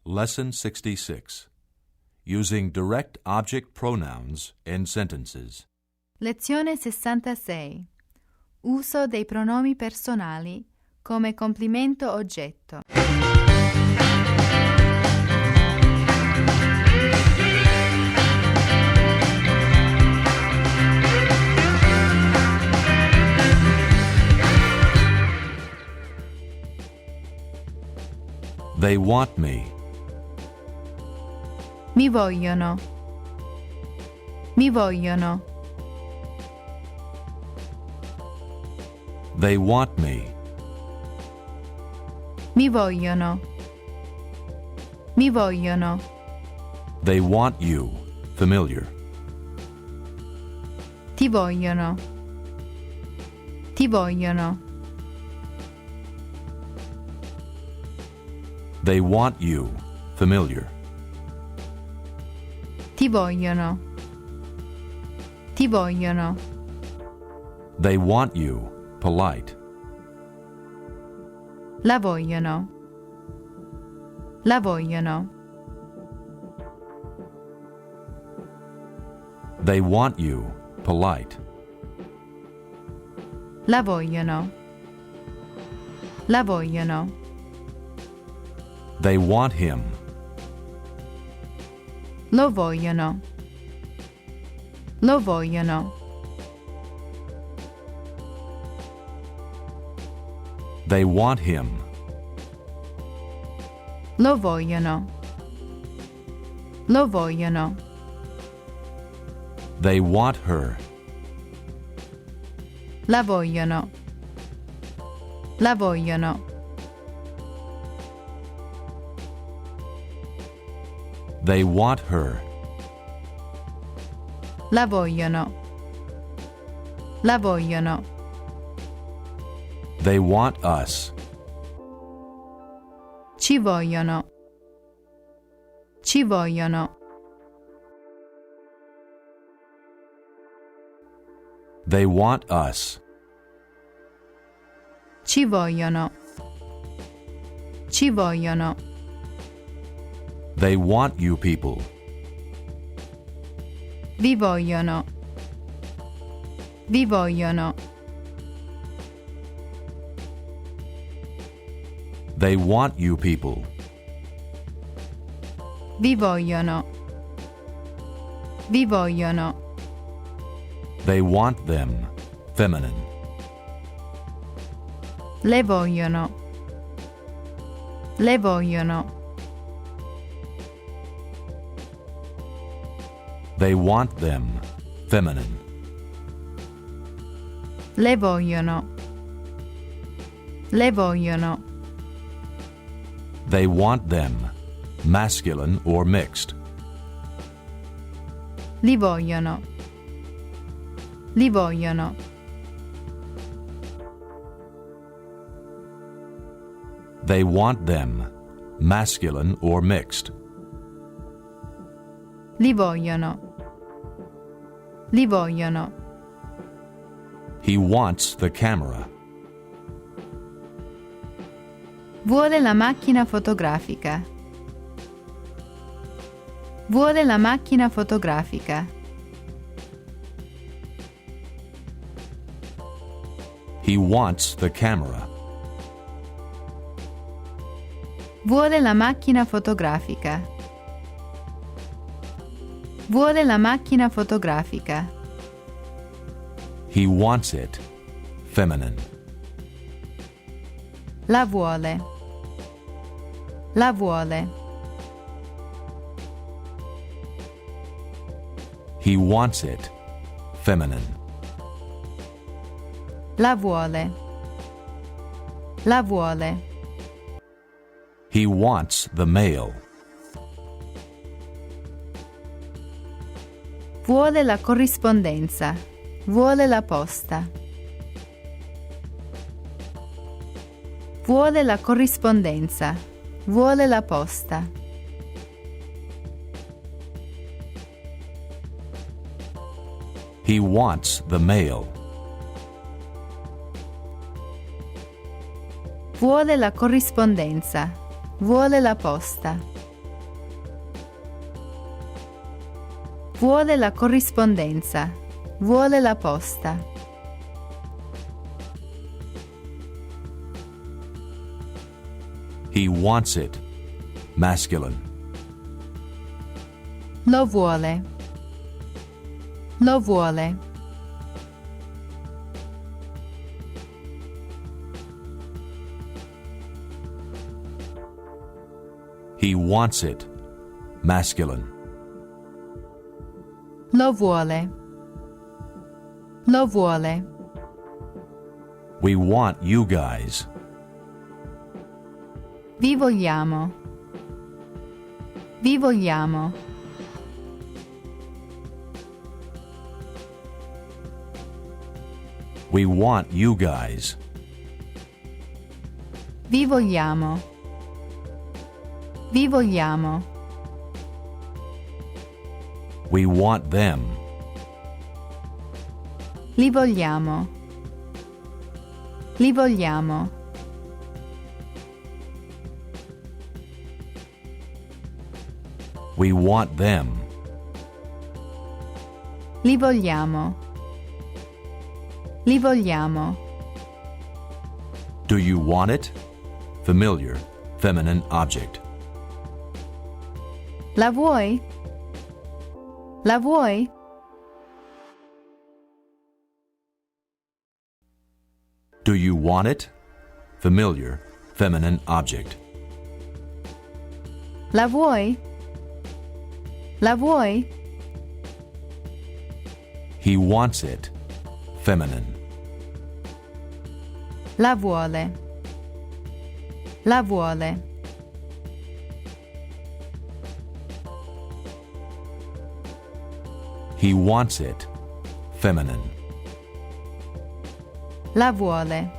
Lesson 66. Using direct object pronouns in sentences. Lezione 66. Uso dei pronomi personali come complimento oggetto. They want me. Mi vogliono. Mi vogliono. They want me. Mi vogliono. Mi vogliono. They want you. Familiar. Ti vogliono. Ti vogliono. They want you. Familiar. Ti vogliono. Ti vogliono. They want you. Polite. La vogliono. La vogliono. They want you. Polite. La vogliono. La vogliono. They want him. Lo vogliono. Lo vogliono. They want him. Lo vogliono. Lo vogliono. They want her. La vogliono. La vogliono. They want her. La vogliono. La vogliono. They want us. Ci vogliono. Ci vogliono. They want us. Ci vogliono. Ci vogliono. They want you people. Vi vogliono. Vi vogliono. They want you people. Vi vogliono. Vi vogliono. They want them. Feminine. Le vogliono. Le vogliono. They want them. Feminine. Le vogliono. Le vogliono. They want them. Masculine or mixed. Li vogliono. Li vogliono. They want them. Masculine or mixed. Li vogliono. Li vogliono. He wants the camera. Vuole la macchina fotografica. Vuole la macchina fotografica. He wants the camera. Vuole la macchina fotografica. Vuole la macchina fotografica. He wants it. Feminine. La vuole. La vuole. He wants it. Feminine. La vuole. La vuole. He wants the mail. Vuole la corrispondenza. Vuole la posta. Vuole la corrispondenza. Vuole la posta. He wants the mail. Vuole la corrispondenza. Vuole la posta. Vuole la corrispondenza. Vuole la posta. He wants it. Masculine. Lo vuole. Lo vuole. He wants it. Masculine. Lo vuole. Lo vuole. We want you guys. Vi vogliamo. Vi vogliamo. We want you guys. Vi vogliamo. Vi vogliamo. We want them. Li vogliamo. Li vogliamo. We want them. Li vogliamo. Li vogliamo. Do you want it? Familiar, feminine object. La vuoi? La vuoi? Do you want it? Familiar, feminine object. La vuoi? La vuoi? He wants it. Feminine. La vuole. La vuole. He wants it. Feminine. La vuole.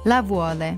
La vuole.